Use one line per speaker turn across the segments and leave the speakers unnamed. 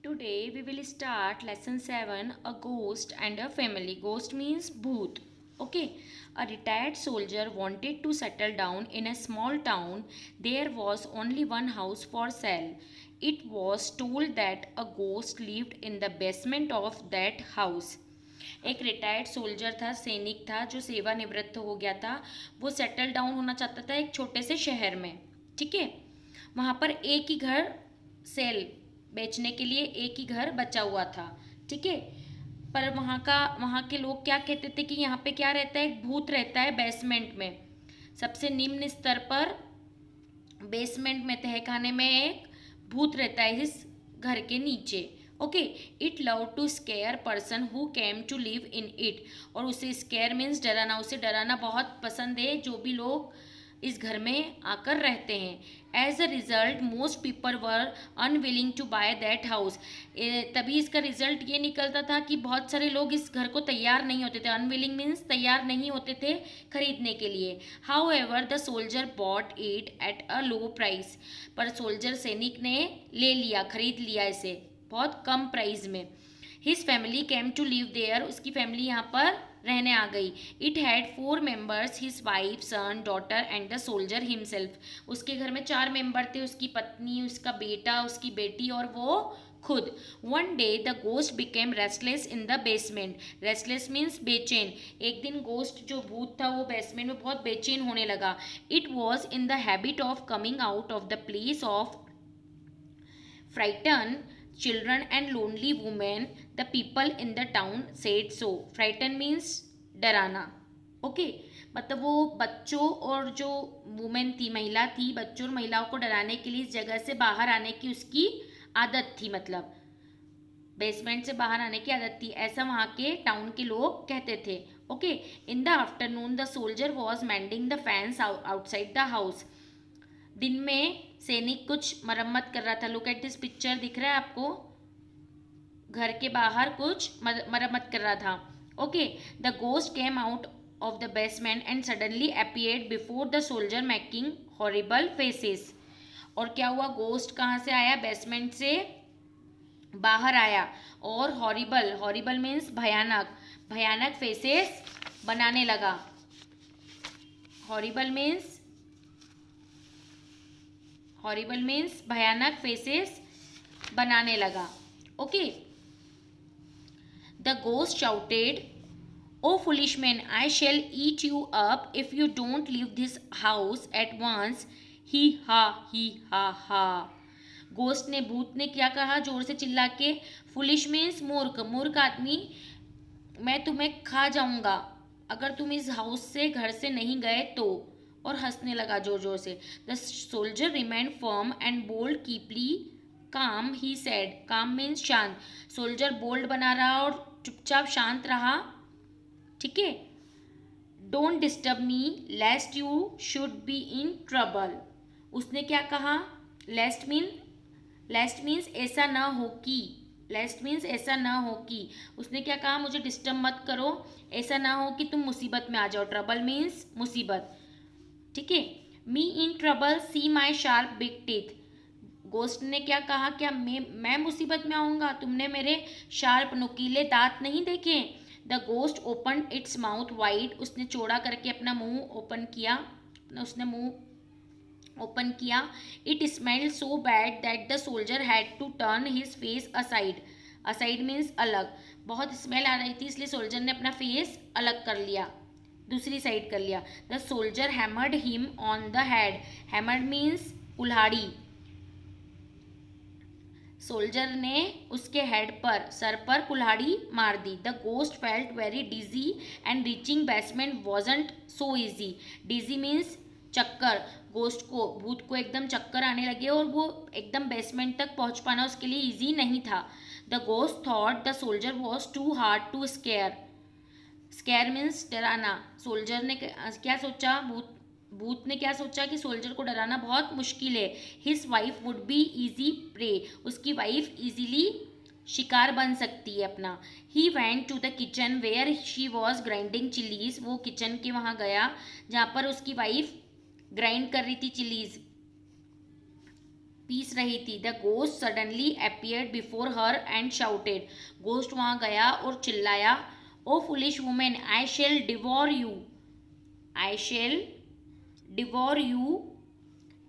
Today we will start lesson 7, a ghost and a family. Ghost means bhoot. Okay, a retired soldier wanted to settle down in a small town. There was only one house for sale. It was told that a ghost lived in the basement of that house. एक retired soldier था, सैनिक था जो सेवानिवृत्त हो गया था. वो सेटल डाउन होना चाहता था एक छोटे से शहर में. ठीक है, वहाँ पर एक ही घर सेल बेचने के लिए एक ही घर बचा हुआ था. ठीक है, पर वहाँ के लोग क्या कहते थे कि यहाँ पे क्या रहता है, एक भूत रहता है बेसमेंट में. सबसे निम्न स्तर पर बेसमेंट में तहखाने में एक भूत रहता है इस घर के नीचे. Okay, it love to scare person who came to live in it. और उसे स्केयर मीन्स डराना, उसे डराना बहुत पसंद है जो भी लोग इस घर में आकर रहते हैं. As a result most people were unwilling to buy that house. तभी इसका रिजल्ट ये निकलता था कि बहुत सारे लोग इस घर को तैयार नहीं होते थे. अनविलिंग मीन्स तैयार नहीं होते थे खरीदने के लिए. However the soldier bought it at a low price. पर सोल्जर सैनिक ने ले लिया, खरीद लिया इसे बहुत कम प्राइस में. His family came to live there. उसकी फैमिली यहाँ पर रहने आ गई. It had 4 members, his wife, son, daughter and the soldier himself. उसके घर में 4 मेंबर थे, उसकी पत्नी, उसका बेटा, उसकी बेटी और वो खुद. One day the ghost became restless in the basement. Restless means बेचैन. एक दिन गोस्ट जो भूत था वो बेसमेंट में बहुत बेचैन होने लगा. It was in the habit of coming out of the place of frighten children and lonely women. The people in the town said so. Frighten means डराना. ओके, मतलब वो बच्चों और जो वुमेन थी, महिला थी, बच्चों और महिलाओं को डराने के लिए इस जगह से बाहर आने की उसकी आदत थी. मतलब बेसमेंट से बाहर आने की आदत थी, ऐसा वहाँ के टाउन के लोग कहते थे. Okay, in the afternoon the soldier was mending the fans outside the house. दिन में सैनिक कुछ मरम्मत कर रहा था. लुक एट दिस पिक्चर, दिख रहा है आपको, घर के बाहर कुछ मरम्मत कर रहा था. Okay, the ghost came out of the basement and suddenly appeared before the soldier making horrible faces. और क्या हुआ, गोस्ट कहाँ से आया, बेसमेंट से बाहर आया और हॉरिबल, हॉरिबल मीन्स भयानक, भयानक फेसेस बनाने लगा. हॉरिबल मीन्स भयानक फेसेस बनाने लगा. Okay, the ghost shouted, oh foolish man, I shall eat you up if you don't leave this house at once. Hee ha ha. Ghost ने, भूत ने क्या कहा जोर से चिल्ला के, फुलिश मीन्स मूर्ख, मूर्ख आदमी, मैं तुम्हें खा जाऊंगा अगर तुम इस हाउस से, घर से नहीं गए तो. और हंसने लगा जोर जोर से. The soldier remain firm and bold keeping calm. He said, calm means शांत. सोल्जर बोल्ड बना रहा और चुपचाप शांत रहा. ठीक है, don't disturb me lest you should be in trouble. उसने क्या कहा, लेस्ट मीन्स ऐसा ना हो कि, लेस्ट मीन्स ऐसा ना हो कि. उसने क्या कहा, मुझे डिस्टर्ब मत करो, ऐसा ना हो कि तुम मुसीबत में आ जाओ. ट्रबल मीन्स मुसीबत. ठीक है, me in trouble see my sharp big teeth. Ghost ने क्या कहा, क्या मैं मुसीबत में आऊँगा, तुमने मेरे शार्प नुकीले दांत नहीं देखे. The ghost open its mouth wide. उसने चौड़ा करके अपना मुंह ओपन किया, उसने मुंह ओपन किया. It smelled so bad that the soldier had to turn his face aside. Aside means अलग. बहुत स्मेल आ रही थी इसलिए सोल्जर ने अपना फेस अलग कर लिया, दूसरी साइड कर लिया. The soldier hammered him on the head. Hammered means कुल्हाड़ी. सोल्जर ने उसके हेड पर, सर पर कुल्हाड़ी मार दी. The ghost felt very dizzy and reaching basement wasn't so easy. Dizzy means चक्कर. गोस्ट को, भूत को एकदम चक्कर आने लगे और वो एकदम बेसमेंट तक पहुंच पाना उसके लिए ईजी नहीं था. The ghost thought the soldier was too hard to scare. Scare means डराना. सोल्जर ने क्या सोचा, भूत ने क्या सोचा कि सोल्जर को डराना बहुत मुश्किल है. His wife would be easy prey. उसकी वाइफ इजीली शिकार बन सकती है अपना. He went to the kitchen where she was grinding chillies. वो किचन के वहाँ गया जहाँ पर उसकी वाइफ ग्राइंड कर रही थी चिलीज. पीस रही थी। The ghost suddenly appeared before her and shouted, ghost वहां गया और चिल्लाया, oh foolish woman, I shall devour you, I shall devour you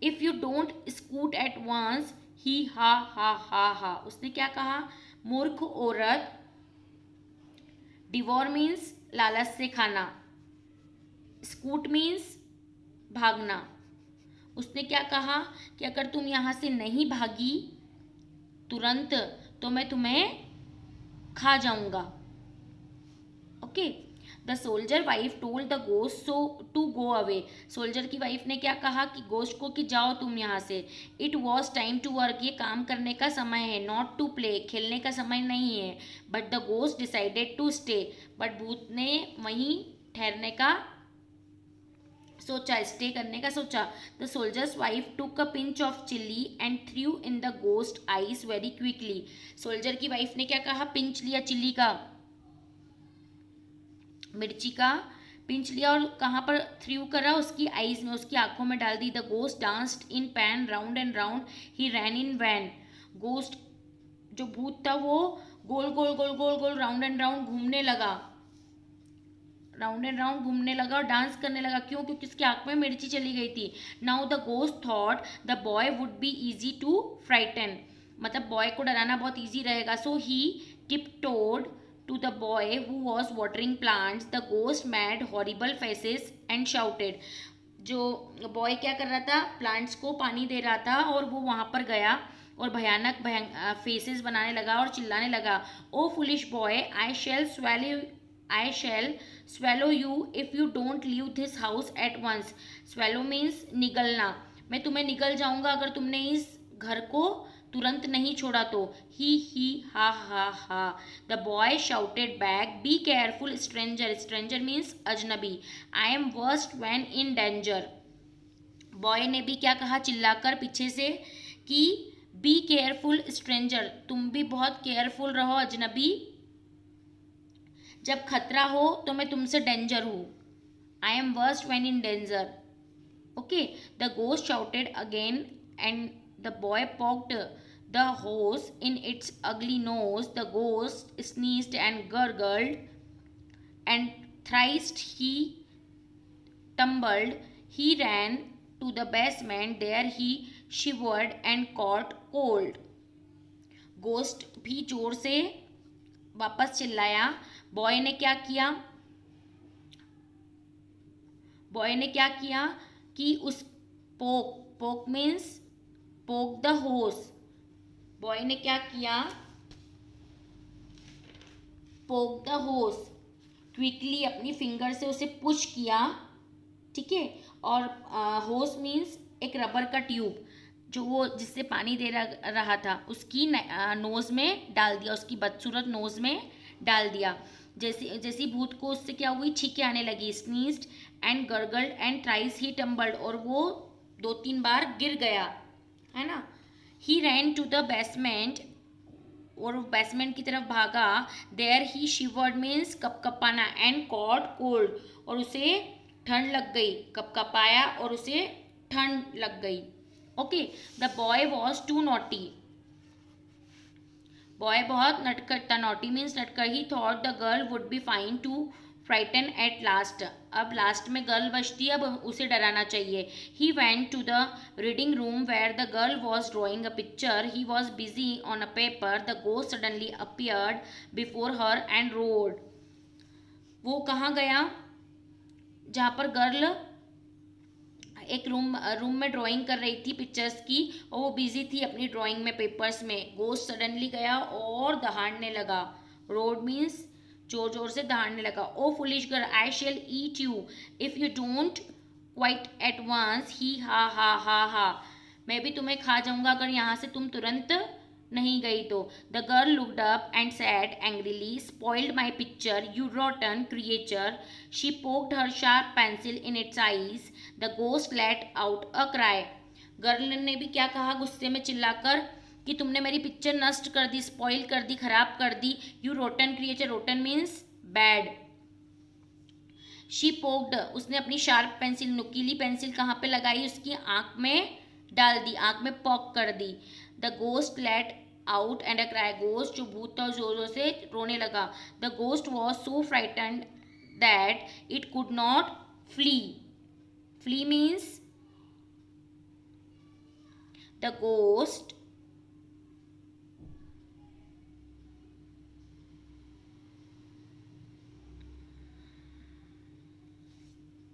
if you don't scoot at once. Hee ha ha ha हा। उसने क्या कहा? मूर्ख औरत। डिवोर मीन्स लालच से खाना, स्कूट मीन्स भागना। उसने क्या कहा कि अगर तुम यहाँ से नहीं भागी तुरंत तो मैं तुम्हें खा जाऊंगा। Okay. The soldier wife told the ghost so to go away. Soldier की वाइफ ने क्या कहा कि गोस्ट को कि जाओ तुम यहाँ से। It was time to work, ये काम करने का समय है, नॉट टू प्ले, खेलने का समय नहीं है। But the ghost decided to stay, but भूत ने वहीं ठहरने का सोचा, स्टे करने का सोचा। The soldiers wife took a pinch of chilli and through in the ghost eyes very quickly. Soldier की वाइफ ने क्या कहा? पिंच लिया चिल्ली का, मिर्ची का पिंच लिया और कहाँ पर थ्रू करा? उसकी आईज में, उसकी आंखों में डाल दी। The ghost danced in pain round and round, he ran in vain. Ghost जो भूत था वो गोल गोल गोल गोल गोल राउंड एंड राउंड घूमने लगा, राउंड एंड राउंड घूमने लगा और डांस करने लगा। क्यों? क्योंकि उसकी आंख में मिर्ची चली गई थी। Now the ghost thought the boy would be easy to frighten, मतलब बॉय को डराना बहुत ईजी रहेगा। So he tiptoed to the boy who was watering plants. The ghost made horrible faces and shouted. जो बॉय क्या कर रहा था? प्लांट्स को पानी दे रहा था और वो वहां पर गया और भयानक फेसेस बनाने लगा और चिल्लाने लगा, oh foolish boy, I shall swallow you if you don't leave this house at once। swallow means निगलना, मैं तुम्हें निगल जाऊंगा अगर तुमने इस घर को तुरंत नहीं छोड़ा तो। ही ha ha ha. The boy shouted back, be careful stranger, stranger means अजनबी, I am worst when in danger. Boy ने भी क्या कहा चिल्लाकर पीछे से कि बी केयरफुल स्ट्रेंजर, तुम भी बहुत केयरफुल रहो अजनबी, जब खतरा हो तो मैं तुमसे डेंजर हूँ। I am worst when in danger. Okay. The ghost shouted again and the boy poked the hose in its ugly nose. The ghost sneezed and gargled and thrice he tumbled. He ran to the basement. There he shivered and caught cold. Ghost भी जोर से वापस चिल्लाया। Boy ने क्या किया? Boy ने क्या किया कि उस पोक मीन्स पोक द होस। बॉय ने क्या किया? पोक द होस, क्विकली अपनी फिंगर से उसे पुश किया, ठीक है। और होस मीन्स एक रबर का ट्यूब जो वो जिससे पानी दे रहा था उसकी नोज में डाल दिया, उसकी बदसूरत नोज में डाल दिया। जैसी भूत को उससे क्या हुई? छींकें आने लगी। Sneezed and gargled and thrice he tumbled, और वो 2-3 बार गिर गया, है ना। He ran to the basement, और बेसमेंट की तरफ भागा। देयर ही शिवर्ड मीन्स कपकपाना एंड कॉट कोल्ड, और उसे ठंड लग गई, कपकपाया और उसे ठंड लग गई। Okay. The boy was too naughty, boy बहुत नटखट था। नॉटी मीन्स नटखट। He thought the girl would be fine to frighten at last, अब लास्ट में गर्ल बचती, अब उसे डराना चाहिए। He went to the reading room where the girl was drawing a picture. He was busy on a paper. The ghost suddenly appeared before her and roared. वो कहाँ गया? जहाँ पर गर्ल एक रूम में ड्राइंग कर रही थी पिक्चर्स की, और वो बिजी थी अपनी ड्राइंग में, पेपर्स में। गोस्ट सडनली गया और दहाड़ने लगा। रोड मीन्स जोर जोर से दहाड़ने लगा। Oh foolish girl, I shall eat you if you don't quite at once. Hee ha ha ha हा, मैं भी तुम्हें खा जाऊंगा अगर यहाँ से तुम तुरंत नहीं गई तो। The girl looked up and sad angrily, spoiled my picture you रॉटन creature. She poked her sharp pencil in its eyes. The ghost let out a cry. Girl ने भी क्या कहा गुस्से में चिल्लाकर कि तुमने मेरी पिक्चर नष्ट कर दी, स्पॉइल कर दी, खराब कर दी। You rotten creature, rotten means bad. She poked, उसने अपनी शार्प पेंसिल, नुकीली पेंसिल कहाँ पे लगाई? उसकी आंख में डाल दी, आंख में पॉक कर दी। The ghost let out and a cry, ghost जो भूत था जोर जोर से रोने लगा। The ghost was so frightened that it could not flee. Flee means the ghost